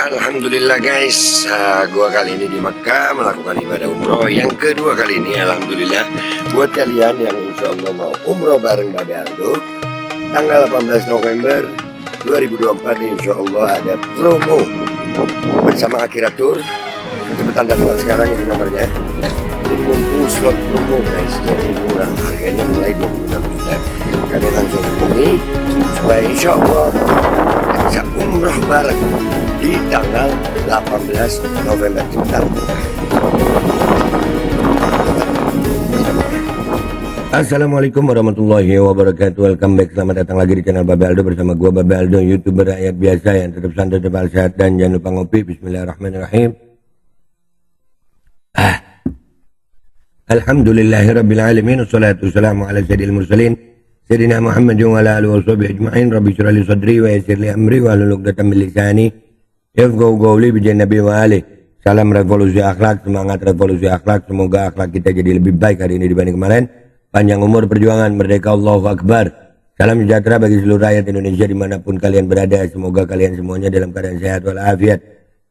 Alhamdulillah guys, gua kali ini di Makkah melakukan ibadah umroh yang kedua kali ini. Alhamdulillah buat kalian yang insya Allah mau umroh bareng Babe Aldo tanggal 18 November 2024 insya Allah ada promo bersama Akhirat Tour. Cepetan daftar sekarang ini nomornya. Jadi mumpung slot promo guys, jadi murah, harganya mulai 26 juta. Kalian langsung hubungi supaya insya Allah bisa umroh bareng di tanggal 18 November. Assalamualaikum warahmatullahi wabarakatuh. Welcome back, selamat datang lagi di channel Babe Aldo bersama gua Babe Aldo, YouTuber rakyat biasa yang tetap santai, tetap sehat, dan jangan lupa ngopi. Bismillahirrahmanirrahim. Alhamdulillahirabbil alamin, wassalatu wassalamu ala sayyidil mursalin sayyidina Muhammadin wa ala alihi washabihi ajma'in. Rabbi shrah li sadri wa yassir li amri wa hlul 'uqdatam min lisani yafqahu qawli bi nabi wa ali. Salam revolusi akhlak, semangat revolusi akhlak. Semoga akhlak kita jadi lebih baik hari ini dibanding kemarin. Panjang umur, perjuangan, merdeka, Allahu Akbar. Salam sejahtera bagi seluruh rakyat Indonesia dimanapun kalian berada. Semoga kalian semuanya dalam keadaan sehat walafiat,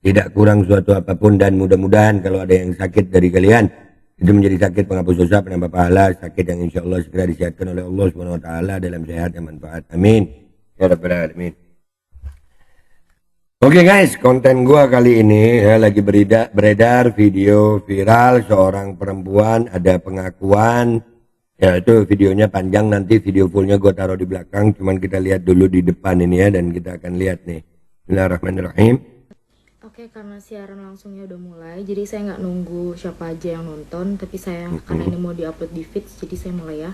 tidak kurang suatu apapun, dan mudah-mudahan kalau ada yang sakit dari kalian itu menjadi sakit penghapus dosa, penambah pahala, sakit yang insya Allah segera disehatkan oleh Allah Subhanahu Wa Taala dalam sehat yang manfaat. Amin ya rabbal alamin. Oke guys, konten gua kali ini ya, lagi beredar video viral seorang perempuan, ada pengakuan. Ya itu videonya panjang, nanti video fullnya gue taruh di belakang, cuman kita lihat dulu di depan ini ya, dan kita akan lihat nih. Bismillahirrahmanirrahim. Oke, karena siaran langsungnya udah mulai, jadi saya nggak nunggu siapa aja yang nonton, tapi saya karena ini mau diupload di feeds, jadi saya mulai ya.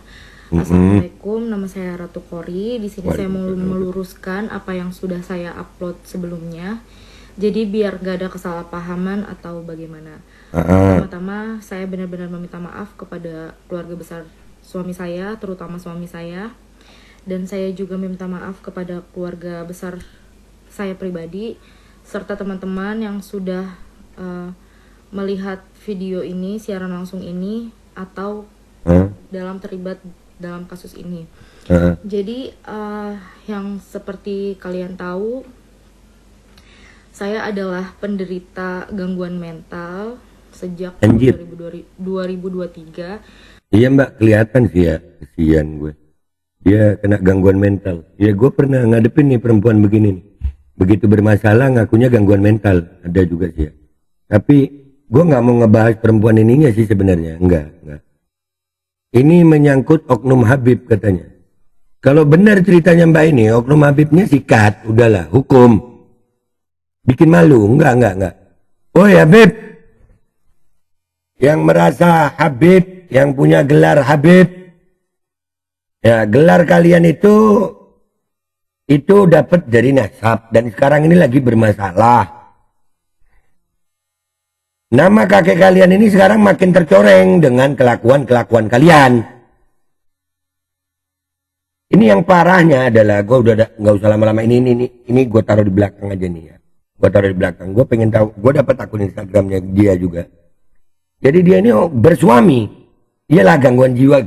Assalamualaikum, nama saya Ratu Kori. Di sini saya mau meluruskan apa yang sudah saya upload sebelumnya. Jadi biar gak ada kesalahpahaman atau bagaimana. Pertama-tama saya benar-benar meminta maaf kepada keluarga besar suami saya, terutama suami saya, dan saya juga meminta maaf kepada keluarga besar saya pribadi serta teman-teman yang sudah melihat video ini, siaran langsung ini, atau terlibat dalam kasus ini. Jadi yang seperti kalian tahu, saya adalah penderita gangguan mental sejak 2023. Iya mbak, kelihatan sih ya, kesian gue. Dia kena gangguan mental. Ya gue pernah ngadepin nih perempuan begini nih. Begitu bermasalah ngakunya gangguan mental. Ada juga sih ya. Tapi gue gak mau ngebahas perempuan ininya sih sebenarnya. Enggak. Ini menyangkut oknum Habib katanya. Kalau benar ceritanya mbak ini, oknum Habibnya sikat. Udahlah, hukum. Bikin malu. Enggak. Oh ya Habib. Yang merasa Habib, yang punya gelar Habib, ya gelar kalian itu dapat dari nasab, dan sekarang ini lagi bermasalah. Nama kakek kalian ini sekarang makin tercoreng dengan kelakuan kalian. Ini yang parahnya adalah, gue udah nggak usah lama-lama, ini gue taruh di belakang aja nih ya. Gue taruh di belakang. Gue pengen tahu, gue dapat akun Instagramnya dia juga. Jadi dia ini bersuami. Iyalah gangguan jiwa.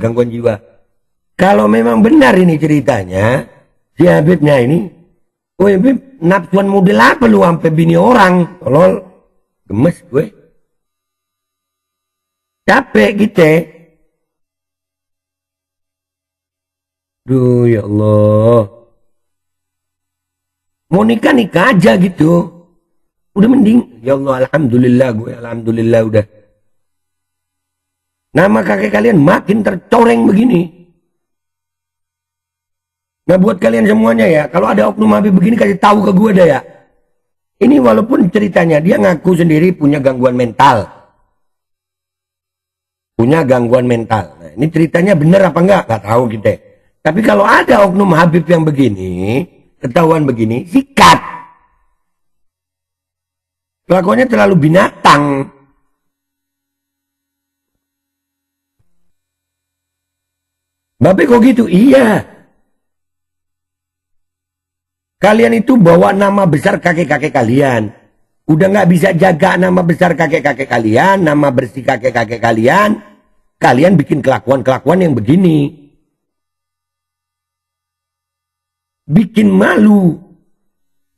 Kalau memang benar ini ceritanya, si Habibnya ini, oh Habib, nafsuan model apa lu sampai bini orang? Tolol, gemes gue. Capek kita. Duh ya Allah. Mau nikah aja gitu. Udah mending. Ya Allah, alhamdulillah gue, alhamdulillah udah. Nama kakek kalian makin tercoreng begini. Nah buat kalian semuanya ya, kalau ada oknum Habib begini kasih tahu ke gue dah ya. Ini walaupun ceritanya dia ngaku sendiri punya gangguan mental. Nah ini ceritanya bener apa enggak? Gak tahu kita. Tapi kalau ada oknum Habib yang begini, ketahuan begini, sikat. Kelakuannya terlalu binatang. Babe kok gitu? Iya. Kalian itu bawa nama besar kakek-kakek kalian. Udah gak bisa jaga nama besar kakek-kakek kalian, nama bersih kakek-kakek kalian. Kalian bikin kelakuan-kelakuan yang begini. Bikin malu.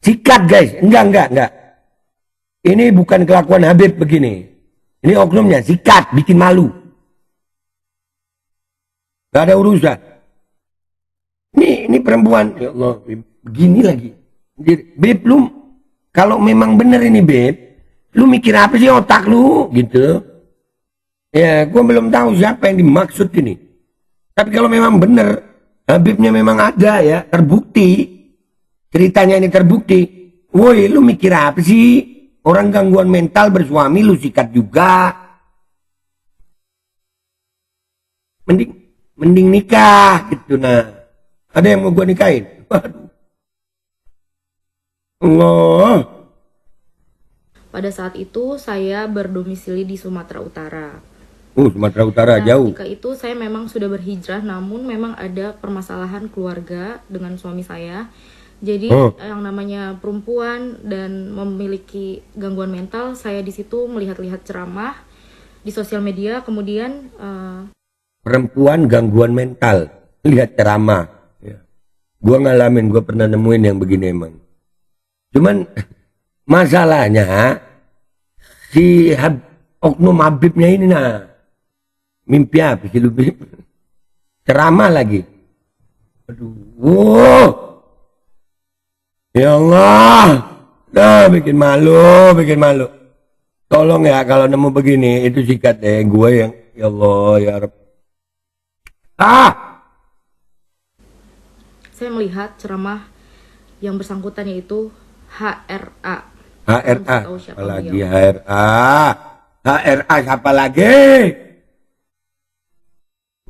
Sikat guys. Enggak. Ini bukan kelakuan Habib begini. Ini oknumnya, sikat, bikin malu. Gak ada urusan. Ini perempuan, ya Allah, begini lagi. Beb, lu kalau memang bener ini Beb, lu mikir apa sih otak lu gitu. Ya, gua belum tahu siapa yang dimaksud ini. Tapi kalau memang bener, Habibnya memang ada ya, terbukti. Ceritanya ini terbukti. Woi, lu mikir apa sih? Orang gangguan mental bersuami lu sikat juga. Mending nikah gitu nah. Ada yang mau gua nikahin? Waduh. Allah. Pada saat itu saya berdomisili di Sumatera Utara. Sumatera Utara Nah, jauh. ketika itu saya memang sudah berhijrah, namun memang ada permasalahan keluarga dengan suami saya. Jadi yang namanya perempuan dan memiliki gangguan mental, saya di situ melihat-lihat ceramah di sosial media, kemudian Perempuan gangguan mental, lihat ceramah. Ya. Gua ngalamin, gua pernah nemuin yang begini emang. Cuman masalahnya si oknum Habibnya ini nah, mimpi apa sih lu Bib? Ceramah lagi. Aduh. Ya Allah, bikin malu. Tolong ya kalau nemu begini itu sikat deh gue yang ya Allah ya Rabb. saya melihat ceramah yang bersangkutan yaitu HRA. HRA, Tahu siapa apalagi beliau. HRA siapa lagi?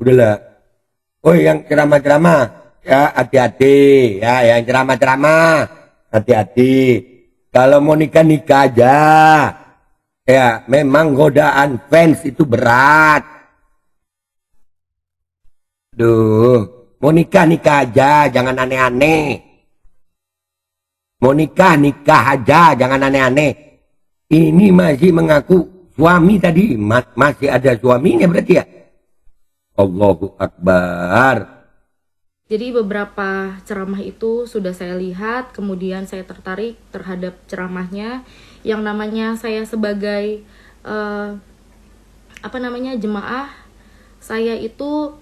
Udahlah. Oh yang ceramah-ceramah ya hati-hati ya yang ceramah-ceramah. Hati-hati. Kalau mau nikah aja. Ya, memang godaan fans itu berat. Duh, mau nikah aja, jangan aneh-aneh. Mau nikah aja, jangan aneh-aneh. Ini masih mengaku suami tadi, masih ada suaminya berarti ya. Allahu Akbar. Jadi beberapa ceramah itu sudah saya lihat, kemudian saya tertarik terhadap ceramahnya. Yang namanya saya sebagai jemaah, saya itu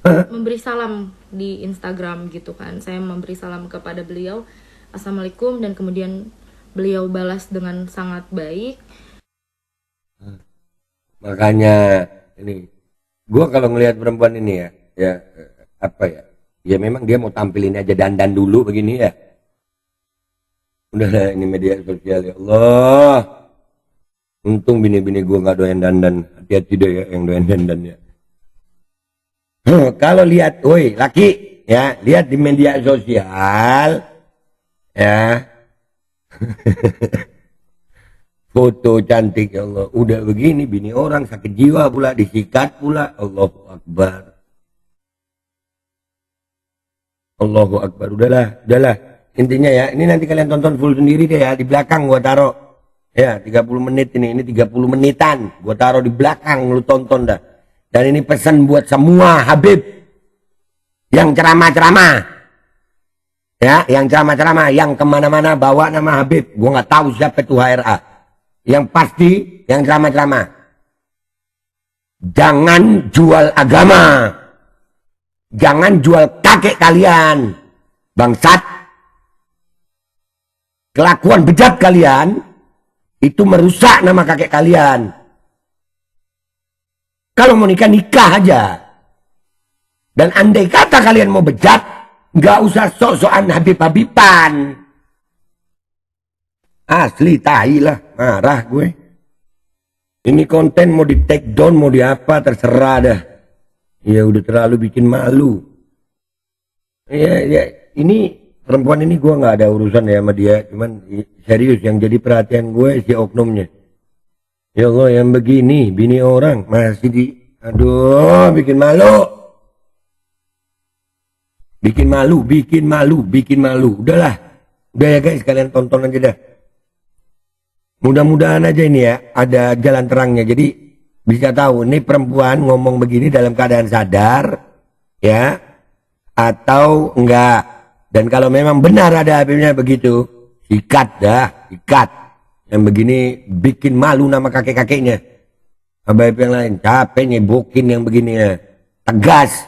memberi salam di Instagram gitu kan. Saya memberi salam kepada beliau, Assalamualaikum, dan kemudian beliau balas dengan sangat baik. Makanya ini, gua kalau ngelihat perempuan ini ya apa ya? Ya memang dia mau tampilin aja dandan dulu begini ya. Udah ini media sosial ya Allah. Untung bini-bini gua nggak doyan dandan. Hati-hati deh ya yang doyan dandan ya. Kalau lihat, woi laki ya, lihat di media sosial ya. Foto cantik ya Allah. Udah begini bini orang sakit jiwa pula, disikat pula. Allahu Akbar. Allahu Akbar. Udahlah. Intinya ya, ini nanti kalian tonton full sendiri deh ya. Di belakang gua taruh. Ya, 30 menit ini 30 menitan. Gua taruh di belakang, lu tonton dah. Dan ini pesan buat semua Habib yang ceramah-ceramah. Ya, yang ceramah-ceramah, yang kemana-mana bawa nama Habib. Gua nggak tahu siapa itu HRA. Yang pasti, yang ceramah-ceramah. Jangan jual agama. Jangan jual kakek kalian. Bangsat. Kelakuan bejat kalian itu merusak nama kakek kalian. Kalau mau nikah aja. Dan andai kata kalian mau bejat, nggak usah sok-sokan Habib-Habiban. Asli tahi lah, marah gue. Ini konten mau di take down, mau di apa, terserah dah. Ya udah terlalu bikin malu. Ya, ini perempuan ini gue nggak ada urusan ya sama dia, cuman serius yang jadi perhatian gue si oknumnya. Ya Allah yang begini, bini orang masih aduh bikin malu. Bikin malu. Udah ya guys, kalian tonton aja dah. Mudah-mudahan aja ini ya ada jalan terangnya. Jadi bisa tahu ini perempuan ngomong begini dalam keadaan sadar ya atau enggak. Dan kalau memang benar ada Habibnya begitu, sikat dah, sikat. Yang begini bikin malu nama kakek-kakeknya. Habaib yang lain, capek nyebokin yang begini ya. Tegas.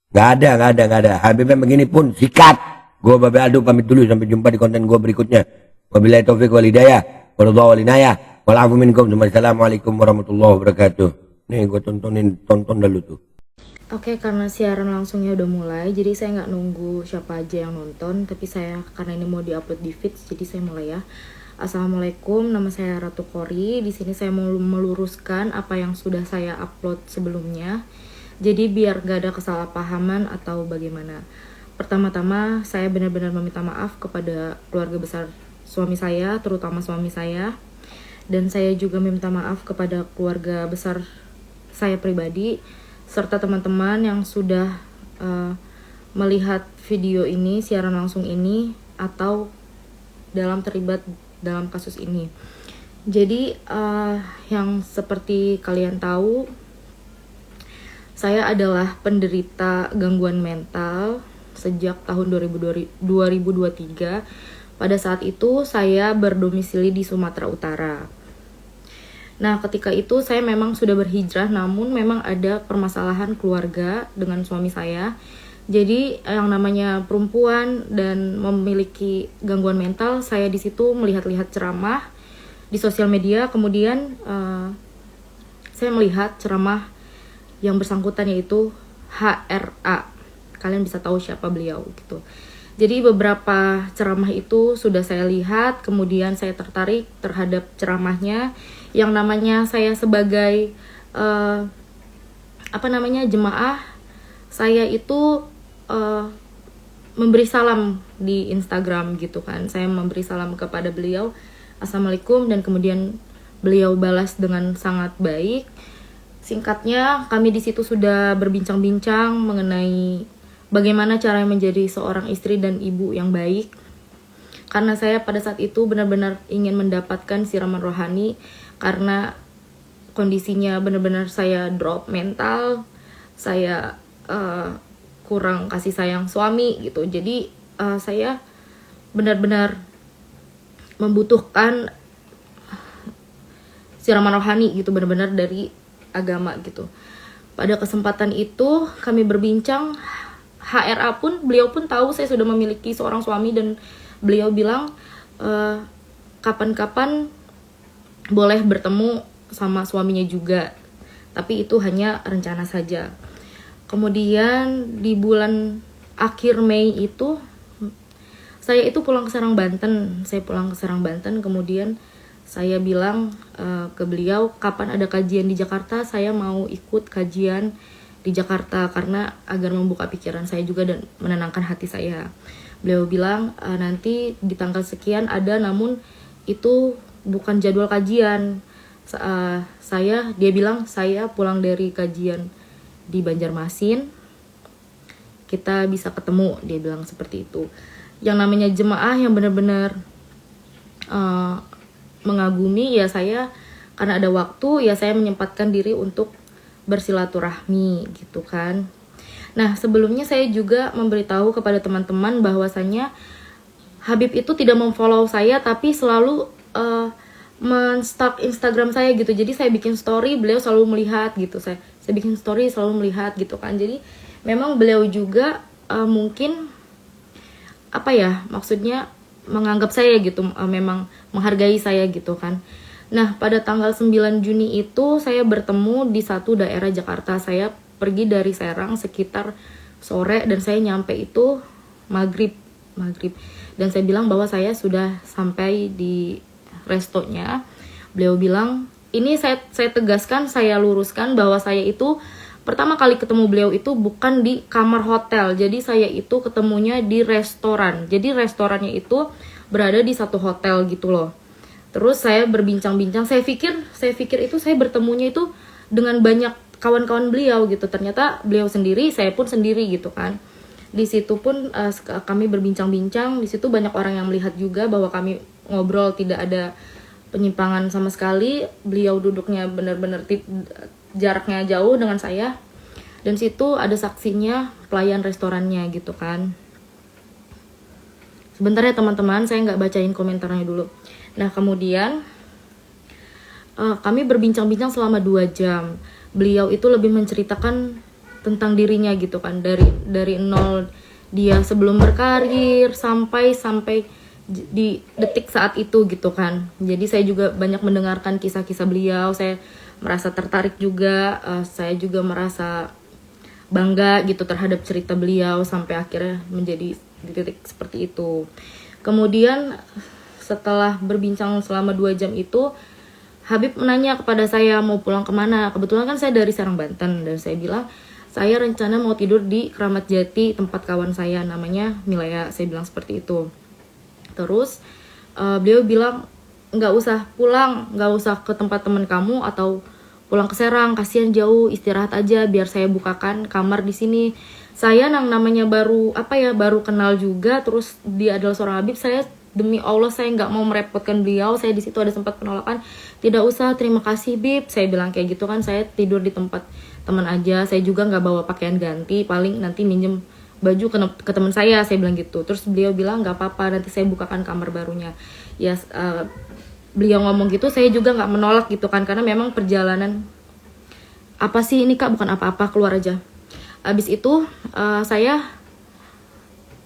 Gak ada. Habib yang begini pun sikat. Gue Babe Aldo pamit dulu, sampai jumpa di konten gue berikutnya. Wabillahi taufiq wal hidayah. Waridha wal inayah. Walafu minkum. Assalamualaikum warahmatullahi wabarakatuh. Nih gue tonton dulu tuh. Oke, karena siaran langsungnya udah mulai, jadi saya nggak nunggu siapa aja yang nonton, tapi saya karena ini mau diupload di feeds, jadi saya mulai ya. Assalamualaikum, nama saya Ratu Kori. Di sini saya mau meluruskan apa yang sudah saya upload sebelumnya. Jadi biar gak ada kesalahpahaman atau bagaimana. Pertama-tama saya benar-benar meminta maaf kepada keluarga besar suami saya, terutama suami saya. Dan saya juga meminta maaf kepada keluarga besar saya pribadi, serta teman-teman yang sudah melihat video ini, siaran langsung ini, atau terlibat dalam kasus ini. Jadi yang seperti kalian tahu, saya adalah penderita gangguan mental sejak tahun 2023. Pada saat itu saya berdomisili di Sumatera Utara. Nah, ketika itu saya memang sudah berhijrah, namun memang ada permasalahan keluarga dengan suami saya. Jadi yang namanya perempuan dan memiliki gangguan mental, saya di situ melihat-lihat ceramah di sosial media. Kemudian saya melihat ceramah yang bersangkutan, yaitu HRA. Kalian bisa tahu siapa beliau gitu. Jadi beberapa ceramah itu sudah saya lihat, kemudian saya tertarik terhadap ceramahnya. Yang namanya saya sebagai jemaah, saya itu memberi salam di Instagram gitu kan. Saya memberi salam kepada beliau, Assalamualaikum, dan kemudian beliau balas dengan sangat baik. Singkatnya, kami di situ sudah berbincang-bincang mengenai bagaimana cara menjadi seorang istri dan ibu yang baik. Karena saya pada saat itu benar-benar ingin mendapatkan siraman rohani, karena kondisinya benar-benar saya drop mental, saya kurang kasih sayang suami gitu. Jadi saya benar-benar membutuhkan siraman rohani gitu, benar-benar dari agama gitu. Pada kesempatan itu kami berbincang, HRA pun, beliau pun tahu saya sudah memiliki seorang suami, dan beliau bilang kapan-kapan boleh bertemu sama suaminya juga, tapi itu hanya rencana saja. Kemudian di bulan akhir Mei itu saya itu pulang ke Serang, Banten. Kemudian saya bilang ke beliau, kapan ada kajian di Jakarta, saya mau ikut kajian di Jakarta karena agar membuka pikiran saya juga dan menenangkan hati saya. Beliau bilang nanti di tanggal sekian ada, namun itu bukan jadwal kajian. Dia bilang saya pulang dari kajian di Banjarmasin, kita bisa ketemu, dia bilang seperti itu. Yang namanya jemaah yang benar-benar mengagumi ya, saya karena ada waktu ya saya menyempatkan diri untuk bersilaturahmi gitu kan. Nah, sebelumnya saya juga memberitahu kepada teman-teman bahwasannya Habib itu tidak memfollow saya, tapi selalu men-stalk Instagram saya gitu. Jadi saya bikin story, beliau selalu melihat gitu. Saya bikin story selalu melihat gitu kan. Jadi memang beliau juga mungkin maksudnya menganggap saya gitu, memang menghargai saya gitu kan. Nah, pada tanggal 9 Juni itu saya bertemu di satu daerah Jakarta. Saya pergi dari Serang sekitar sore dan saya nyampe itu maghrib. Dan saya bilang bahwa saya sudah sampai di restonya. Beliau bilang, ini saya tegaskan, saya luruskan bahwa saya itu pertama kali ketemu beliau itu bukan di kamar hotel. Jadi saya itu ketemunya di restoran. Jadi restorannya itu berada di satu hotel gitu loh. Terus saya berbincang-bincang, saya pikir itu saya bertemunya itu dengan banyak kawan-kawan beliau gitu. Ternyata beliau sendiri, saya pun sendiri gitu kan. Di situ pun kami berbincang-bincang, di situ banyak orang yang melihat juga bahwa kami ngobrol tidak ada penyimpangan sama sekali. Beliau duduknya benar-benar jaraknya jauh dengan saya. Dan situ ada saksinya, pelayan restorannya gitu kan. Sebentar ya teman-teman, saya nggak bacain komentarnya dulu. Nah kemudian kami berbincang-bincang selama 2 jam. Beliau itu lebih menceritakan tentang dirinya gitu kan, dari nol dia sebelum berkarir sampai di detik saat itu gitu kan. Jadi saya juga banyak mendengarkan kisah-kisah beliau, saya merasa tertarik juga, saya juga merasa bangga gitu terhadap cerita beliau sampai akhirnya menjadi di titik seperti itu. Kemudian setelah berbincang selama 2 jam itu, Habib menanya kepada saya mau pulang kemana. Kebetulan kan saya dari Serang, Banten, dan saya bilang saya rencana mau tidur di Kramat Jati tempat kawan saya namanya Milea. Saya bilang seperti itu. Terus beliau bilang nggak usah pulang, nggak usah ke tempat teman kamu atau pulang ke Serang, kasihan jauh, istirahat aja biar saya bukakan kamar di sini. Saya namanya baru kenal juga, terus dia adalah seorang Habib. Saya demi Allah saya nggak mau merepotkan beliau. Saya di situ ada sempat penolakan, tidak usah, terima kasih Bib, saya bilang kayak gitu kan. Saya tidur di tempat teman aja, saya juga nggak bawa pakaian ganti, paling nanti minjem baju ke teman saya bilang gitu. Terus beliau bilang nggak apa-apa, nanti saya bukakan kamar barunya. Ya beliau ngomong gitu, saya juga nggak menolak gitu kan, karena memang perjalanan apa sih ini Kak, bukan apa-apa, keluar aja. Abis itu saya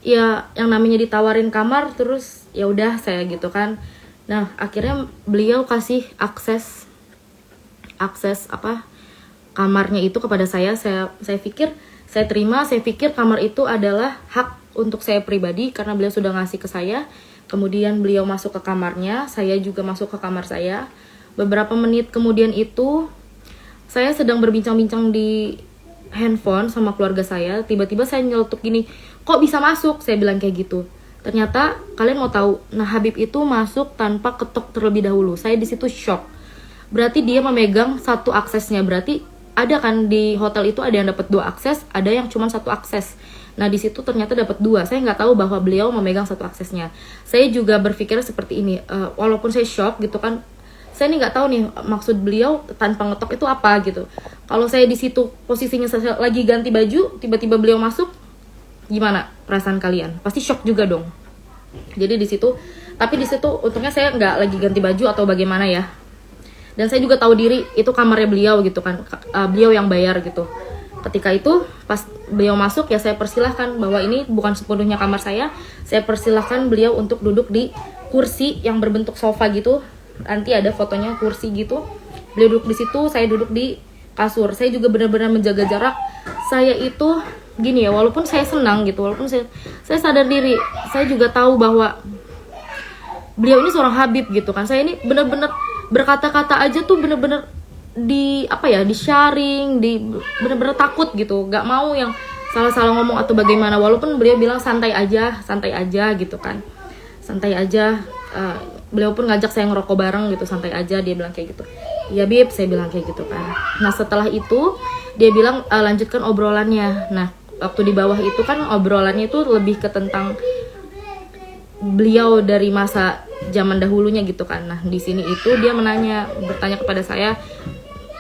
ya yang namanya ditawarin kamar, terus ya udah saya gitu kan. Nah akhirnya beliau kasih akses kamarnya itu kepada saya pikir saya terima. Saya pikir kamar itu adalah hak untuk saya pribadi karena beliau sudah ngasih ke saya. Kemudian beliau masuk ke kamarnya, saya juga masuk ke kamar saya. Beberapa menit kemudian itu saya sedang berbincang-bincang di handphone sama keluarga saya, tiba-tiba saya nyeletuk gini, kok bisa masuk? Saya bilang kayak gitu. Ternyata kalian mau tahu, nah Habib itu masuk tanpa ketok terlebih dahulu. Saya di situ shock. Berarti dia memegang satu aksesnya. Berarti ada kan di hotel itu ada yang dapat 2 akses, ada yang cuma 1 akses. Nah di situ ternyata dapat 2. Saya nggak tahu bahwa beliau memegang 1 aksesnya. Saya juga berpikir seperti ini, walaupun saya shock gitu kan. Saya nih nggak tahu nih maksud beliau tanpa ngetok itu apa gitu. Kalau saya di situ posisinya saya lagi ganti baju, tiba-tiba beliau masuk, gimana perasaan kalian? Pasti shock juga dong. Jadi di situ, tapi di situ untungnya saya nggak lagi ganti baju atau bagaimana ya. Dan saya juga tahu diri itu kamarnya beliau gitu kan, beliau yang bayar gitu. Ketika itu pas beliau masuk ya saya persilahkan bahwa ini bukan sepenuhnya kamar saya persilahkan beliau untuk duduk di kursi yang berbentuk sofa gitu. Nanti ada fotonya kursi gitu. Beliau duduk di situ, saya duduk di kasur. Saya juga benar-benar menjaga jarak. Saya itu gini ya, walaupun saya senang gitu, walaupun saya sadar diri, saya juga tahu bahwa beliau ini seorang Habib gitu kan. Saya ini benar-benar berkata-kata aja tuh bener-bener di sharing, bener-bener takut gitu, nggak mau yang salah-salah ngomong atau bagaimana. Walaupun beliau bilang santai aja gitu kan, santai aja. Beliau pun ngajak saya ngerokok bareng gitu, santai aja, dia bilang kayak gitu. Iya Bib, saya bilang kayak gitu kan. Nah setelah itu dia bilang lanjutkan obrolannya. Nah waktu di bawah itu kan obrolannya itu lebih ke tentang beliau dari masa zaman dahulunya gitu kan. Nah di sini itu dia bertanya kepada saya,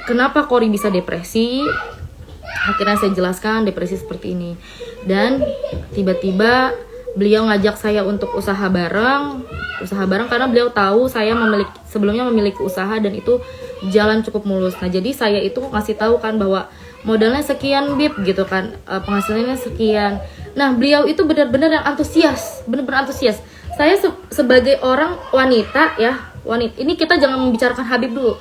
kenapa Kori bisa depresi? Akhirnya saya jelaskan depresi seperti ini. Dan tiba-tiba beliau ngajak saya untuk usaha bareng karena beliau tahu saya sebelumnya memiliki usaha dan itu jalan cukup mulus. Nah jadi saya itu ngasih tahu kan bahwa modalnya sekian Bib gitu kan, penghasilannya sekian. Nah beliau itu benar-benar yang antusias, benar-benar antusias. Saya sebagai orang wanita ya, ini kita jangan membicarakan Habib dulu.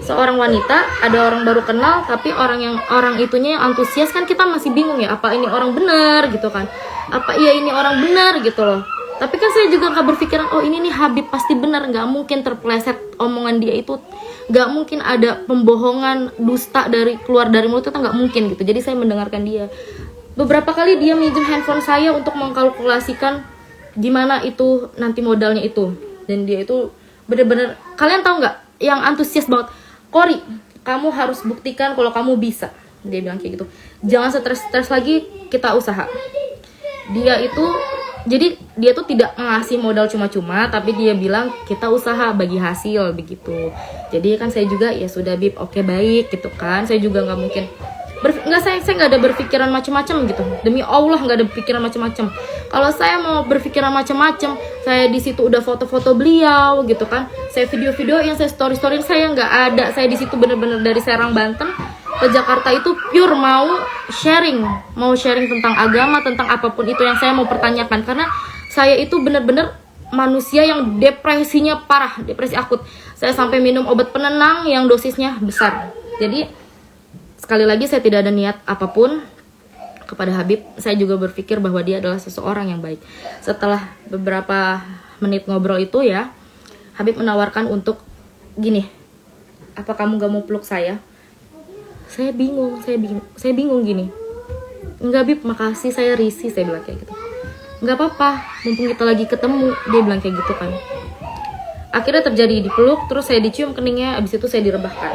Seorang wanita, ada orang baru kenal, tapi orang itunya yang antusias kan kita masih bingung ya, apa ini orang benar gitu kan, apa iya ini orang benar gitu loh. Tapi kan saya juga nggak berpikiran, oh ini nih Habib pasti benar, nggak mungkin terpleset omongan dia itu, nggak mungkin ada pembohongan dusta keluar dari mulut, itu nggak mungkin gitu. Jadi saya mendengarkan dia. Beberapa kali dia minjem handphone saya untuk mengkalkulasikan gimana itu nanti modalnya itu, dan dia itu bener-bener, kalian tahu nggak, yang antusias banget. Kori, kamu harus buktikan kalau kamu bisa, dia bilang kayak gitu. Jangan stres lagi, kita usaha. Dia tuh tidak ngasih modal cuma-cuma, tapi dia bilang kita usaha bagi hasil begitu. Jadi kan saya juga ya sudah Bib, oke baik gitu kan. Saya juga nggak mungkin saya nggak ada berpikiran macam-macam gitu. Demi Allah nggak ada pikiran macam-macam. Kalau saya mau berpikiran macam-macam, saya di situ udah foto-foto beliau gitu kan, saya video-video yang saya story-storyin, saya nggak ada. Saya di situ bener-bener dari Serang Banten ke Jakarta itu pure mau sharing tentang agama, tentang apapun itu yang saya mau pertanyakan, karena saya itu bener-bener manusia yang depresinya parah, depresi akut. Saya sampai minum obat penenang yang dosisnya besar. Jadi sekali lagi saya tidak ada niat apapun kepada Habib. Saya juga berpikir bahwa dia adalah seseorang yang baik. Setelah beberapa menit ngobrol itu ya, Habib menawarkan untuk gini, apa kamu gak mau peluk saya? Saya bingung gini. Enggak Bib, makasih, saya risih, saya bilang kayak gitu. Enggak apa-apa, mumpung kita lagi ketemu, dia bilang kayak gitu kan. Akhirnya terjadi dipeluk, terus saya dicium keningnya, abis itu saya direbahkan.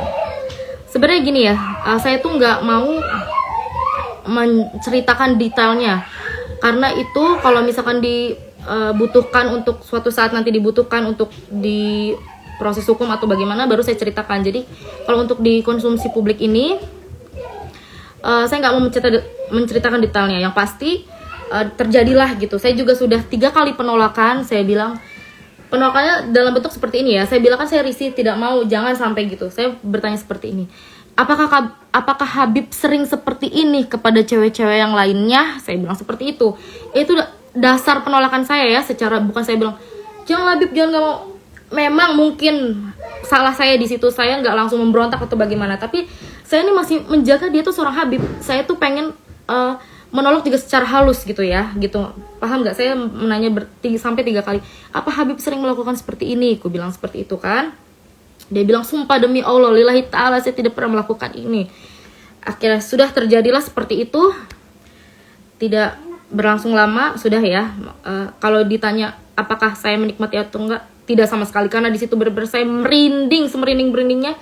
Sebenarnya gini ya, saya tuh nggak mau menceritakan detailnya, karena itu kalau misalkan dibutuhkan untuk suatu saat nanti dibutuhkan untuk di proses hukum atau bagaimana, baru saya ceritakan. Jadi kalau untuk dikonsumsi publik ini, saya nggak mau menceritakan detailnya. Yang pasti terjadilah gitu. Saya juga sudah 3 kali penolakan. Saya bilang penolakannya dalam bentuk seperti ini ya. Saya bilang kan saya risih, tidak mau, jangan sampai gitu. Saya bertanya seperti ini. Apakah Habib sering seperti ini kepada cewek-cewek yang lainnya? Saya bilang seperti itu. Itu dasar penolakan saya ya. Secara bukan saya bilang jangan Habib, jangan, nggak mau. Memang mungkin salah saya di situ. Saya nggak langsung memberontak atau bagaimana. Tapi saya ini masih menjaga dia tuh seorang Habib. Saya tuh pengen menolak juga secara halus gitu ya, gitu. Paham nggak? Saya menanya sampai 3 kali. Apa Habib sering melakukan seperti ini? Aku bilang seperti itu kan. Dia bilang sumpah demi Allah, lillahi ta'ala, saya tidak pernah melakukan ini. Akhirnya sudah terjadilah seperti itu. Tidak berlangsung lama, sudah ya. Kalau ditanya apakah saya menikmati atau enggak, tidak sama sekali, karena di situ benar-benar saya merinding, semerinding-merindingnya.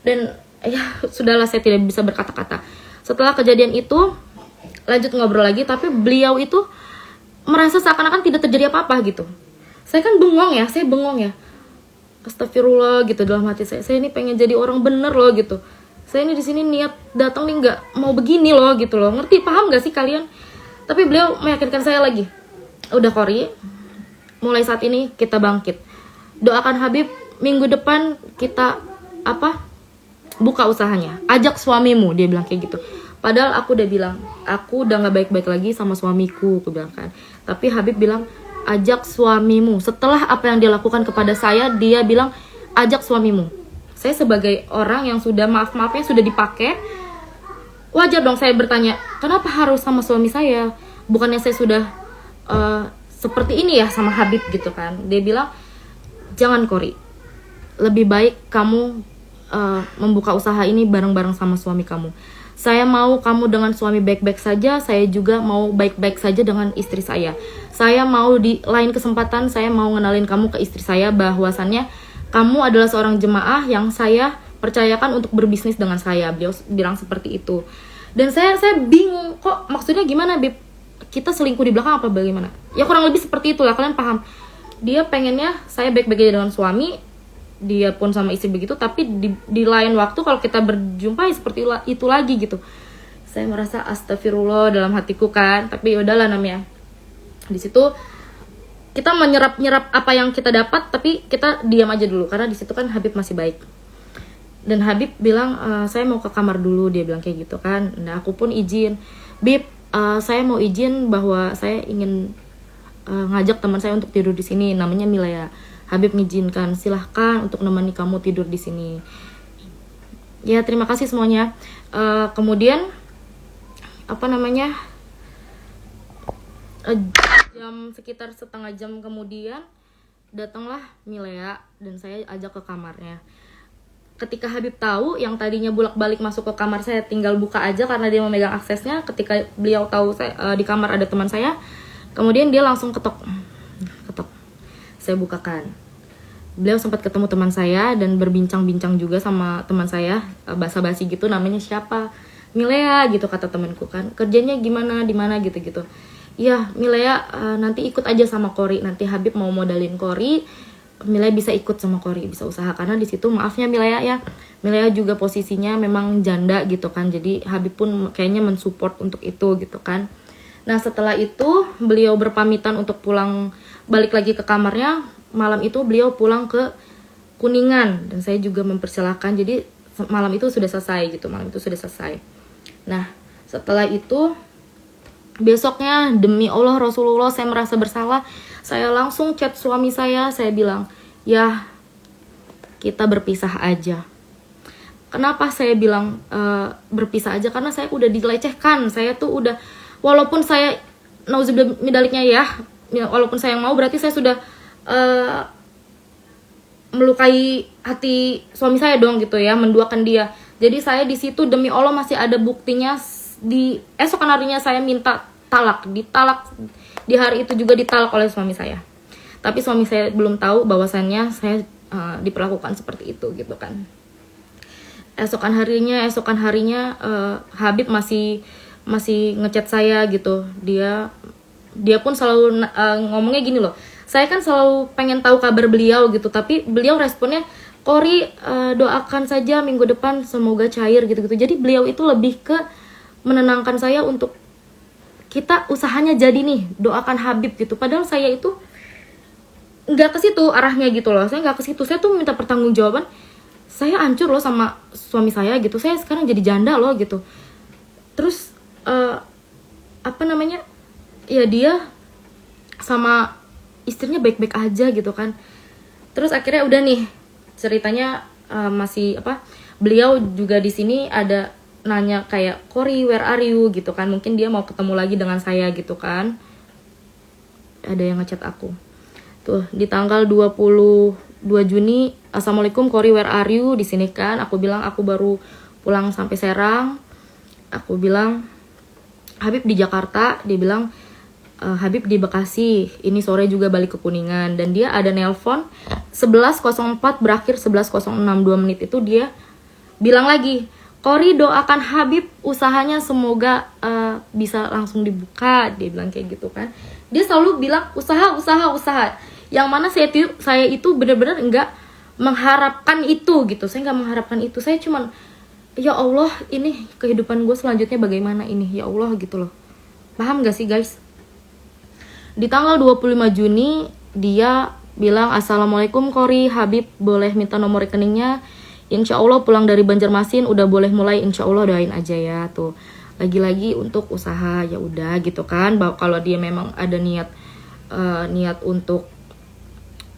Dan ya sudahlah, saya tidak bisa berkata-kata. Setelah kejadian itu lanjut ngobrol lagi, tapi beliau itu merasa seakan-akan tidak terjadi apa-apa gitu. Saya kan bengong ya. Astagfirullah gitu dalam hati saya. Saya ini pengen jadi orang bener loh gitu. Saya ini di sini niat datang nih nggak mau begini loh gitu loh. Ngerti, paham nggak sih kalian? Tapi beliau meyakinkan saya lagi. Udah Kori, mulai saat ini kita bangkit. Doakan Habib, minggu depan kita buka usahanya. Ajak suamimu, dia bilang kayak gitu. Padahal aku udah bilang, aku udah gak baik-baik lagi sama suamiku, aku bilang kan. Tapi Habib bilang, ajak suamimu. Setelah apa yang dia lakukan kepada saya, dia bilang, ajak suamimu. Saya sebagai orang yang sudah maaf-maafnya sudah dipakai, wajar dong saya bertanya, kenapa harus sama suami saya? Bukannya saya sudah seperti ini ya sama Habib gitu kan. Dia bilang, jangan Kori, lebih baik kamu membuka usaha ini bareng-bareng sama suami kamu. Saya mau kamu dengan suami baik-baik saja, saya juga mau baik-baik saja dengan istri saya. Saya mau di lain kesempatan, saya mau ngenalin kamu ke istri saya, bahwasannya kamu adalah seorang jemaah yang saya percayakan untuk berbisnis dengan saya. Beliau bilang seperti itu. Dan saya bingung, kok maksudnya gimana Bib? Kita selingkuh di belakang apa bagaimana? Ya kurang lebih seperti itulah, kalian paham. Dia pengennya saya baik-baik aja dengan suami, dia pun sama istri begitu, tapi di lain waktu kalau kita berjumpa ya seperti itu lagi gitu. Saya merasa astagfirullah dalam hatiku kan, tapi yaudahlah namanya. Di situ kita menyerap apa yang kita dapat, tapi kita diam aja dulu karena di situ kan Habib masih baik. Dan Habib bilang saya mau ke kamar dulu, dia bilang kayak gitu kan. Nah aku pun izin, Bib, saya mau izin bahwa saya ingin ngajak teman saya untuk tidur di sini, namanya Milea. Habib mengizinkan, silahkan untuk menemani kamu tidur di sini. Ya terima kasih semuanya. Kemudian sekitar setengah jam kemudian datanglah Milea dan saya ajak ke kamarnya. Ketika Habib tahu yang tadinya bolak-balik masuk ke kamar saya tinggal buka aja karena dia memegang aksesnya, ketika beliau tahu di kamar ada teman saya, kemudian dia langsung ketok. Saya bukakan. Beliau sempat ketemu teman saya dan berbincang-bincang juga sama teman saya, basa-basi gitu, namanya siapa? Milea gitu kata temanku kan. Kerjanya gimana, di mana gitu-gitu. Ya, Milea nanti ikut aja sama Kori. Nanti Habib mau modalin Kori, Milea bisa ikut sama Kori, bisa usaha, karena di situ maafnya Milea ya. Milea juga posisinya memang janda gitu kan. Jadi Habib pun kayaknya mensupport untuk itu gitu kan. Nah setelah itu beliau berpamitan untuk pulang balik lagi ke kamarnya. Malam itu beliau pulang ke Kuningan dan saya juga mempersilahkan. Jadi malam itu sudah selesai gitu, malam itu sudah selesai. Nah setelah itu besoknya demi Allah Rasulullah saya merasa bersalah. Saya langsung chat suami saya bilang, ya kita berpisah aja. Kenapa saya bilang berpisah aja? Karena saya udah dilecehkan. Saya tuh udah, walaupun saya nauzubillah midaliknya ya, walaupun saya yang mau, berarti saya sudah melukai hati suami saya dong gitu ya, menduakan dia. Jadi saya di situ demi Allah masih ada buktinya. Di esokan harinya saya minta ditalak di hari itu juga ditalak oleh suami saya. Tapi suami saya belum tahu bahwasannya saya diperlakukan seperti itu gitu kan. Esokan harinya Habib masih ngechat saya gitu. Dia pun selalu ngomongnya gini loh. Saya kan selalu pengen tahu kabar beliau gitu, tapi beliau responnya, Kori doakan saja minggu depan semoga cair gitu-gitu. Jadi beliau itu lebih ke menenangkan saya untuk kita usahanya jadi nih, doakan Habib gitu. Padahal saya itu nggak ke situ arahnya gitu loh. Saya nggak ke situ. Saya tuh minta pertanggungjawaban. Saya hancur loh sama suami saya gitu. Saya sekarang jadi janda loh gitu. Terus ya dia sama istrinya baik-baik aja gitu kan. Terus akhirnya udah nih ceritanya beliau juga di sini ada nanya kayak, Kori where are you gitu kan. Mungkin dia mau ketemu lagi dengan saya gitu kan. Ada yang ngechat aku tuh di tanggal 22 Juni, Assalamualaikum Kori where are you, di sini kan. Aku bilang aku baru pulang sampai Serang. Aku bilang Habib di Jakarta. Dia bilang Habib di Bekasi, ini sore juga balik ke Kuningan. Dan dia ada nelpon 11.04 berakhir 11.06, 2 menit itu dia bilang lagi, Kori doakan Habib usahanya semoga bisa langsung dibuka. Dia bilang kayak gitu kan. Dia selalu bilang usaha. Yang mana saya itu benar-benar enggak mengharapkan itu gitu. Saya enggak mengharapkan itu. Saya cuman, ya Allah, ini kehidupan gue selanjutnya bagaimana ini, ya Allah gitu loh. Paham gak sih guys? Di tanggal 25 Juni dia bilang, Assalamualaikum Kori, Habib boleh minta nomor rekeningnya. Insya Allah pulang dari Banjarmasin udah boleh mulai, insya Allah doain aja ya. Tuh lagi-lagi untuk usaha, ya udah gitu kan. Kalau dia memang ada niat untuk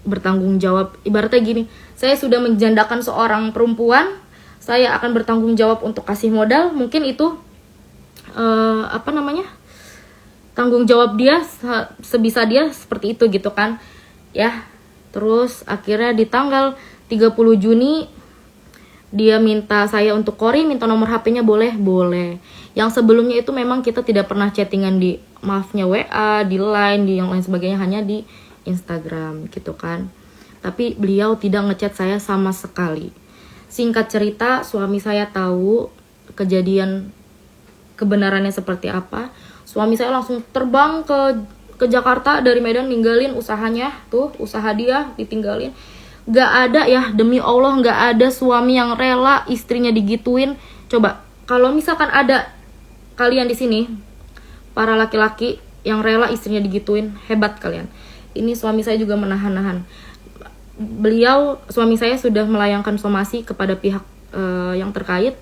bertanggung jawab, ibaratnya gini, saya sudah menjandakan seorang perempuan, saya akan bertanggung jawab untuk kasih modal. Mungkin itu tanggung jawab dia, sebisa dia seperti itu gitu kan ya. Terus akhirnya di tanggal 30 Juni dia minta saya untuk, Kori minta nomor HP-nya boleh. Yang sebelumnya itu memang kita tidak pernah chattingan di, maafnya WA, di Line, di yang lain sebagainya, hanya di Instagram gitu kan. Tapi beliau tidak ngechat saya sama sekali. Singkat cerita, suami saya tahu kejadian kebenarannya seperti apa. Suami saya langsung terbang ke Jakarta dari Medan, ninggalin usahanya. Tuh usaha dia ditinggalin. Gak ada ya, demi Allah gak ada suami yang rela istrinya digituin. Coba kalau misalkan ada kalian di sini, para laki-laki yang rela istrinya digituin, hebat kalian. Ini suami saya juga menahan-nahan. Suami saya sudah melayangkan somasi kepada pihak yang terkait.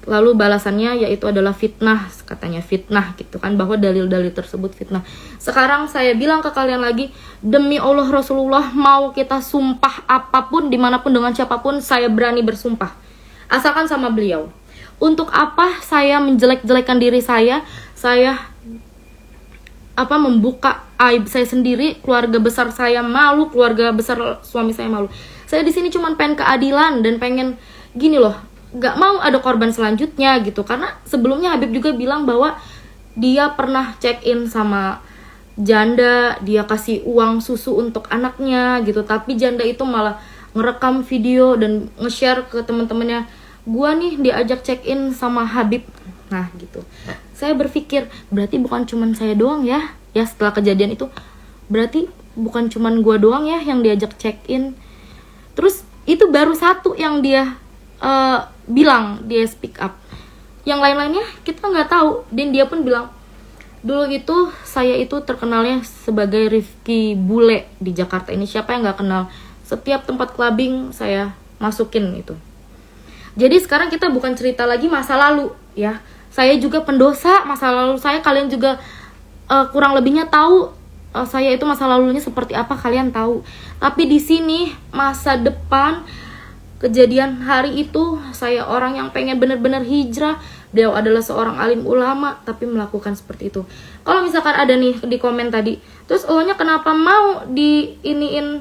Lalu balasannya yaitu adalah fitnah, katanya fitnah gitu kan, bahwa dalil-dalil tersebut fitnah. Sekarang saya bilang ke kalian lagi, demi Allah Rasulullah, mau kita sumpah apapun, dimanapun, dengan siapapun, saya berani bersumpah, asalkan sama beliau. Untuk apa saya menjelek-jelekan diri saya membuka aib saya sendiri, keluarga besar saya malu, keluarga besar suami saya malu. Saya di sini cuma pengen keadilan dan pengen gini loh, gak mau ada korban selanjutnya gitu. Karena sebelumnya Habib juga bilang bahwa dia pernah check in sama janda, dia kasih uang susu untuk anaknya gitu, tapi janda itu malah ngerekam video dan nge-share ke teman-temannya, gua nih diajak check in sama Habib. Nah gitu, saya berpikir berarti bukan cuman saya doang ya setelah kejadian itu, berarti bukan cuman gua doang ya yang diajak check in. Terus itu baru satu yang dia bilang, dia speak up. Yang lain-lainnya kita nggak tahu. Dan dia pun bilang, Dulu itu saya itu terkenalnya sebagai Rifki Bule di Jakarta ini. Siapa yang nggak kenal? Setiap tempat clubbing saya masukin itu. Jadi sekarang kita bukan cerita lagi masa lalu ya. Saya juga pendosa masa lalu saya. Kalian juga kurang lebihnya tahu saya itu masa lalunya seperti apa, kalian tahu. Tapi di sini masa depan kejadian hari itu saya orang yang pengen benar-benar hijrah. Beliau adalah seorang alim ulama tapi melakukan seperti itu. Kalau misalkan ada nih di komen tadi, terus ohnya kenapa mau di iniin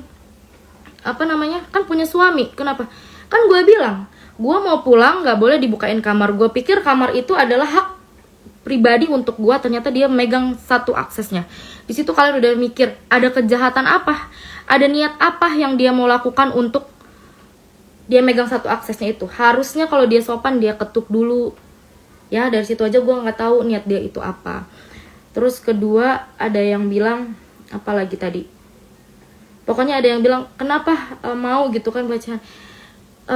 apa namanya? Kan punya suami. Kenapa? Kan gue bilang, gue mau pulang gak boleh dibukain kamar. Gue pikir kamar itu adalah hak pribadi untuk gue. Ternyata dia megang satu aksesnya. Di situ kalian udah mikir, ada kejahatan apa? Ada niat apa yang dia mau lakukan untuk dia megang satu aksesnya itu? Harusnya kalau dia sopan dia ketuk dulu. Ya dari situ aja gue nggak tahu niat dia itu apa. Terus kedua ada yang bilang apa lagi tadi? Pokoknya ada yang bilang kenapa mau gitu kan bacaan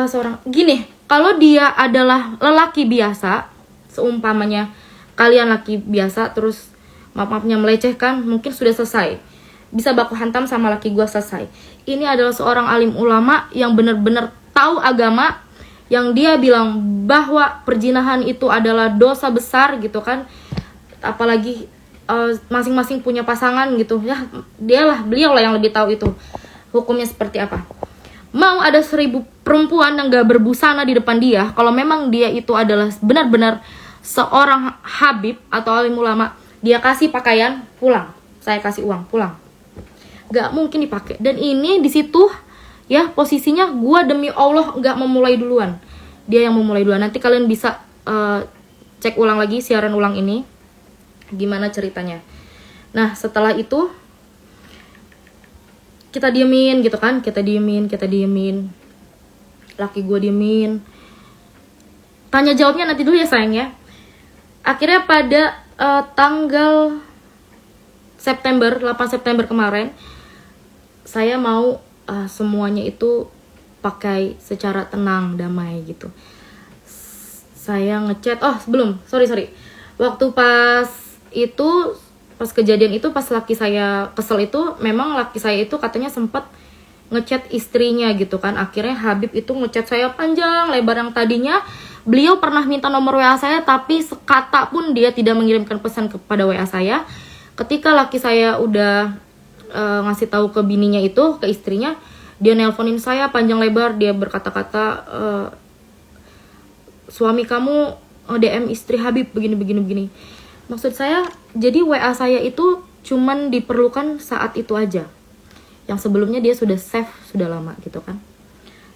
seorang gini. Kalau dia adalah lelaki biasa, seumpamanya kalian laki biasa, terus maaf-maafnya melecehkan, mungkin sudah selesai. Bisa baku hantam sama laki gue selesai. Ini adalah seorang alim ulama yang benar-benar tahu agama, yang dia bilang bahwa perzinahan itu adalah dosa besar gitu kan. Apalagi masing-masing punya pasangan gitu ya. Beliau lah yang lebih tahu itu hukumnya seperti apa. Mau ada 1000 perempuan yang gak berbusana di depan dia, kalau memang dia itu adalah benar-benar seorang habib atau alim ulama, dia kasih pakaian, pulang. Saya kasih uang, pulang. Gak mungkin dipakai. Dan ini di situ ya posisinya gue demi Allah gak memulai duluan. Dia yang memulai duluan. Nanti kalian bisa cek ulang lagi siaran ulang ini gimana ceritanya. Nah setelah itu kita diemin gitu kan. Kita diemin. Laki gue diemin. Tanya jawabnya nanti dulu ya sayang ya. Akhirnya pada tanggal 8 September kemarin, saya mau semuanya itu pakai secara tenang, damai gitu. Saya ngechat, sorry. Waktu pas kejadian itu, pas laki saya kesel itu, memang laki saya itu katanya sempat ngechat istrinya gitu kan. Akhirnya Habib itu ngechat saya panjang lebar, yang tadinya beliau pernah minta nomor WA saya, tapi sekata pun dia tidak mengirimkan pesan kepada WA saya. Ketika laki saya udah ngasih tahu ke bininya itu, ke istrinya, dia nelponin saya panjang lebar. Dia berkata-kata, suami kamu DM istri Habib begini. Maksud saya, jadi WA saya itu cuman diperlukan saat itu aja. Yang sebelumnya dia sudah save sudah lama gitu kan.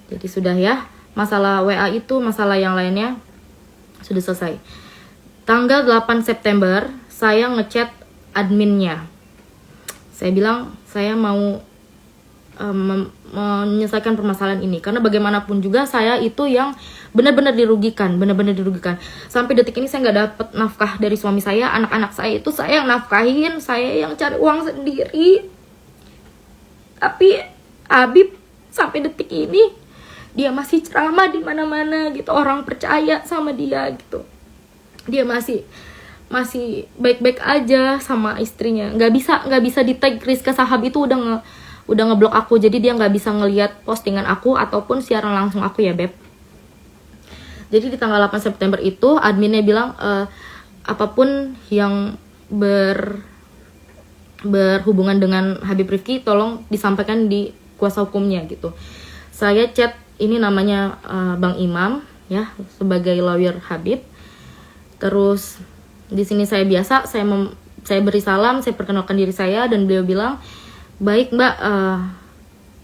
Jadi sudah ya, masalah WA itu, masalah yang lainnya sudah selesai. Tanggal 8 September saya ngechat adminnya. Saya bilang saya mau menyelesaikan permasalahan ini, karena bagaimanapun juga saya itu yang benar-benar dirugikan. Sampai detik ini saya nggak dapat nafkah dari suami saya. Anak-anak saya itu saya yang nafkahin, saya yang cari uang sendiri. Tapi Habib sampai detik ini dia masih ceramah di mana-mana gitu, orang percaya sama dia gitu. Dia masih baik-baik aja sama istrinya. Nggak bisa di tag Rizka Sahab itu udah ngeblok aku, jadi dia nggak bisa ngelihat postingan aku ataupun siaran langsung aku ya beb. Jadi di tanggal 8 September itu adminnya bilang apapun yang berhubungan dengan Habib Rifki tolong disampaikan di kuasa hukumnya gitu. Saya chat, ini namanya Bang Imam ya, sebagai lawyer Habib. Terus di sini saya biasa, saya beri salam, saya perkenalkan diri saya, dan beliau bilang, baik mbak,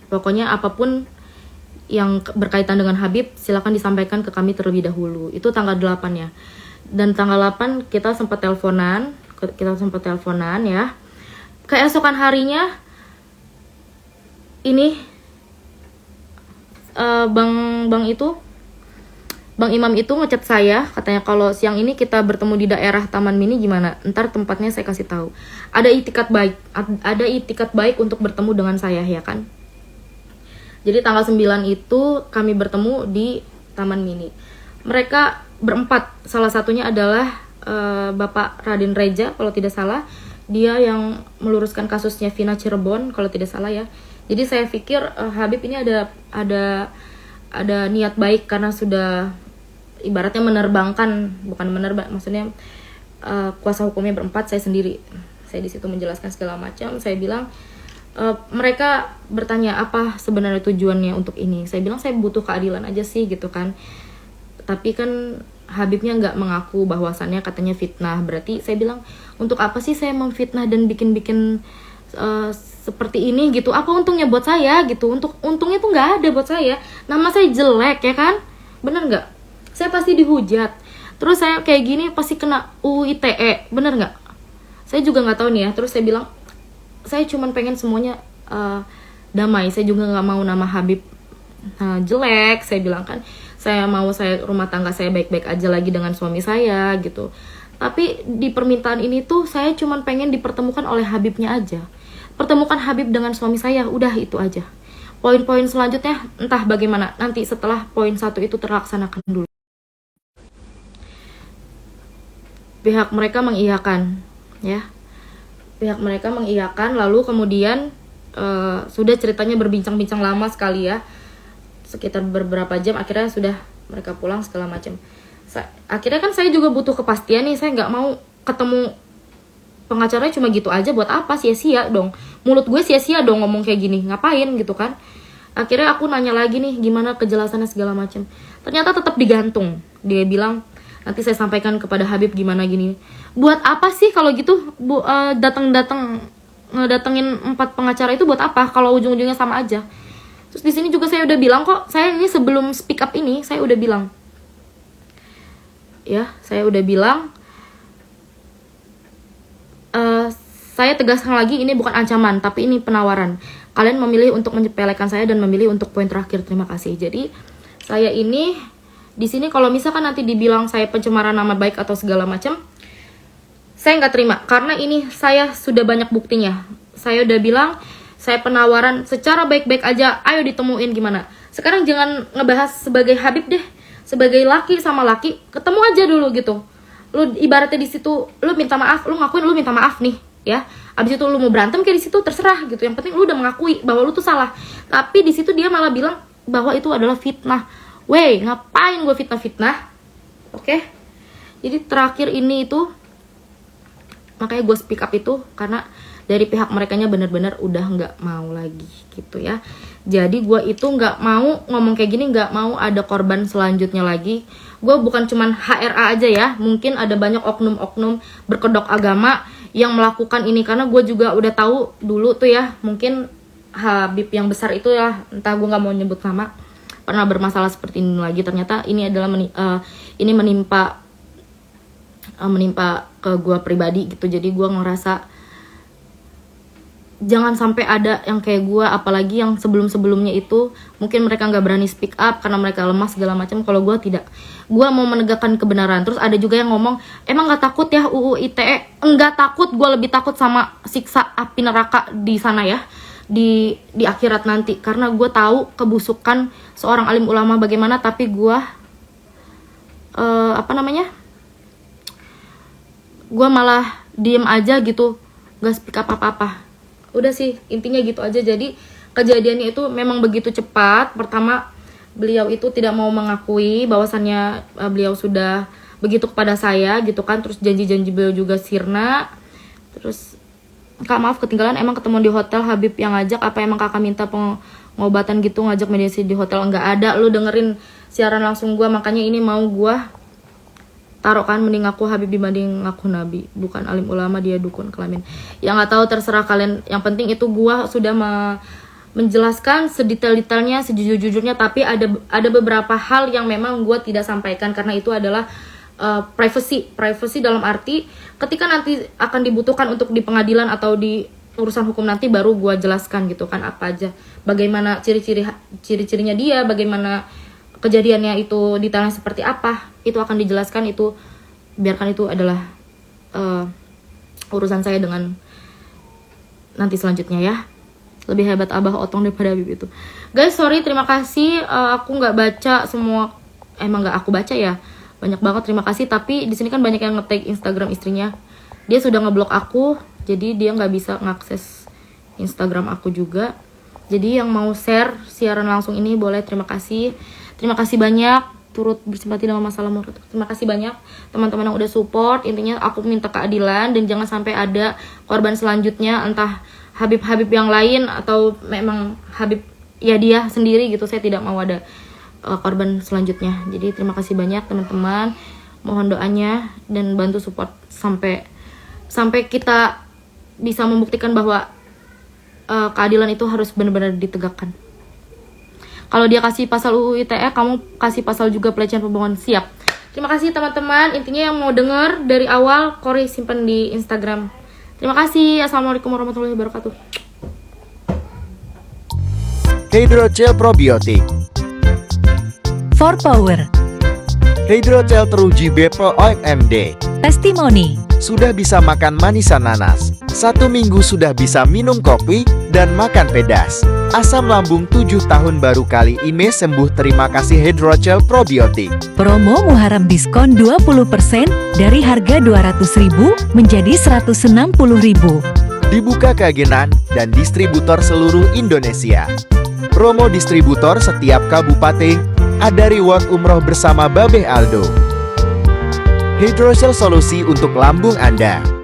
pokoknya apapun yang berkaitan dengan Habib silakan disampaikan ke kami terlebih dahulu. Itu tanggal 8 ya. Dan tanggal 8 kita sempat teleponan ya. Keesokan harinya ini Bang Imam itu ngechat saya, katanya kalau siang ini kita bertemu di daerah Taman Mini gimana? Ntar tempatnya saya kasih tahu. Ada itikat baik untuk bertemu dengan saya ya kan. Jadi tanggal 9 itu kami bertemu di Taman Mini. Mereka berempat, salah satunya adalah Bapak Raden Reja kalau tidak salah. Dia yang meluruskan kasusnya Vina Cirebon kalau tidak salah ya. Jadi saya pikir Habib ini ada niat baik karena sudah ibaratnya menerbangkan, bukan menerbang, maksudnya kuasa hukumnya berempat, saya sendiri. Saya di situ menjelaskan segala macam. Saya bilang mereka bertanya apa sebenarnya tujuannya untuk ini. Saya bilang saya butuh keadilan aja sih gitu kan. Tapi kan Habibnya nggak mengaku bahwasannya katanya fitnah. Berarti saya bilang untuk apa sih saya memfitnah dan bikin seperti ini gitu? Apa untungnya buat saya gitu? Untungnya tuh nggak ada buat saya. Nama saya jelek ya kan? Bener nggak? Saya pasti dihujat. Terus saya kayak gini pasti kena UU ITE. Bener nggak? Saya juga nggak tahu nih ya. Terus saya bilang saya cuman pengen semuanya damai. Saya juga nggak mau nama Habib jelek. Saya bilang kan saya rumah tangga saya baik-baik aja lagi dengan suami saya gitu. Tapi di permintaan ini tuh saya cuman pengen dipertemukan oleh Habibnya aja. Pertemukan Habib dengan suami saya, udah itu aja. Poin-poin selanjutnya entah bagaimana nanti setelah poin 1 itu terlaksanakan dulu. Pihak mereka mengiyakan ya. Pihak mereka mengiyakan, lalu kemudian sudah ceritanya berbincang-bincang lama sekali ya. Sekitar beberapa jam akhirnya sudah mereka pulang segala macam. Akhirnya kan saya juga butuh kepastian nih, saya nggak mau ketemu pengacaranya cuma gitu aja, buat apa, sia-sia dong, mulut gue sia-sia dong ngomong kayak gini, ngapain gitu kan. Akhirnya aku nanya lagi nih gimana kejelasannya segala macam, ternyata tetap digantung. Dia bilang nanti saya sampaikan kepada Habib gimana gini. Buat apa sih kalau gitu datengin 4 pengacara itu buat apa kalau ujung-ujungnya sama aja. Terus di sini juga saya udah bilang kok, saya ini sebelum speak up ini saya udah bilang, ya saya udah bilang, saya tegaskan lagi ini bukan ancaman tapi ini penawaran. Kalian memilih untuk menyepelekan saya dan memilih untuk poin terakhir, terima kasih. Jadi saya ini di sini kalau misalkan nanti dibilang saya pencemaran nama baik atau segala macam, saya nggak terima karena ini saya sudah banyak buktinya. Saya udah bilang saya penawaran secara baik-baik aja, ayo ditemuin gimana. Sekarang jangan ngebahas sebagai Habib deh, sebagai laki sama laki, ketemu aja dulu gitu. Lu ibaratnya di situ, lu minta maaf, lu ngakuin lu minta maaf nih, ya. Abis itu lu mau berantem kayak di situ terserah gitu. Yang penting lu udah mengakui bahwa lu tuh salah. Tapi di situ dia malah bilang bahwa itu adalah fitnah. Wey, ngapain gue fitnah-fitnah? Oke? Jadi terakhir ini itu, makanya gue speak up itu karena dari pihak merekanya benar-benar udah nggak mau lagi gitu ya. Jadi gue itu nggak mau ngomong kayak gini, nggak mau ada korban selanjutnya lagi. Gue bukan cuman HRA aja ya, mungkin ada banyak oknum-oknum berkedok agama yang melakukan ini, karena gue juga udah tahu dulu tuh ya, mungkin Habib yang besar itu ya, entah gue nggak mau nyebut nama, pernah bermasalah seperti ini lagi. Ternyata ini adalah ini menimpa ke gue pribadi gitu. Jadi gue ngerasa jangan sampai ada yang kayak gue, apalagi yang sebelum-sebelumnya itu mungkin mereka nggak berani speak up karena mereka lemah segala macam. Kalau gue tidak, gue mau menegakkan kebenaran. Terus ada juga yang ngomong, emang nggak takut ya UU ITE? Enggak takut, gue lebih takut sama siksa api neraka di sana ya, di akhirat nanti. Karena gue tahu kebusukan seorang alim ulama bagaimana, tapi gue gue malah diem aja gitu, nggak speak up apa-apa. Udah sih, intinya gitu aja. Jadi kejadiannya itu memang begitu cepat. Pertama, beliau itu tidak mau mengakui bahwasannya beliau sudah begitu kepada saya gitu kan. Terus janji-janji beliau juga sirna. Terus Kak maaf ketinggalan, emang ketemu di hotel Habib yang ngajak, apa emang kakak minta pengobatan gitu, ngajak mediasi di hotel? Nggak ada. Lu dengerin siaran langsung gue, makanya ini mau gue taruh kan, mending aku Habib dibanding aku Nabi. Bukan alim ulama, dia dukun kelamin. Yang nggak tahu terserah kalian. Yang penting itu gua sudah menjelaskan sedetail-detailnya, sejujur-jujurnya. Tapi ada beberapa hal yang memang gua tidak sampaikan karena itu adalah privacy dalam arti ketika nanti akan dibutuhkan untuk di pengadilan atau di urusan hukum nanti baru gua jelaskan gitu kan, apa aja, bagaimana ciri-cirinya dia, bagaimana kejadiannya itu detailnya seperti apa, itu akan dijelaskan. Itu biarkan, itu adalah urusan saya dengan nanti selanjutnya ya. Lebih hebat Abah Otong daripada Habib itu. Guys, sorry, terima kasih, aku nggak baca semua, emang nggak aku baca ya, banyak banget terima kasih. Tapi di sini kan banyak yang nge-tag Instagram istrinya. Dia sudah ngeblok aku, jadi dia nggak bisa ngakses Instagram aku juga. Jadi yang mau share siaran langsung ini boleh. Terima kasih banyak, turut bersimpati dengan masalah Murad. Terima kasih banyak teman-teman yang udah support. Intinya aku minta keadilan dan jangan sampai ada korban selanjutnya, entah Habib yang lain atau memang Habib ya dia sendiri gitu. Saya tidak mau ada korban selanjutnya. Jadi terima kasih banyak teman-teman, mohon doanya dan bantu support sampai kita bisa membuktikan bahwa keadilan itu harus benar-benar ditegakkan. Kalau dia kasih pasal UU ITE, kamu kasih pasal juga pelecehan pembohongan. Siap. Terima kasih teman-teman. Intinya yang mau denger dari awal, Kori simpan di Instagram. Terima kasih. Assalamualaikum warahmatullahi wabarakatuh. Hydrogel probiotik. For Power. Hydrogel teruji BPOM OMD. Testimoni. Sudah bisa makan manisan nanas. 1 minggu sudah bisa minum kopi dan makan pedas. Asam lambung 7 tahun baru kali ini sembuh. Terima kasih Hydrogel probiotik. Promo Muharram diskon 20% dari harga 200.000 menjadi 160.000. Dibuka ke agenan dan distributor seluruh Indonesia. Promo distributor setiap kabupaten. Ada reward umroh bersama Babeh Aldo. Hydrogel solusi untuk lambung Anda.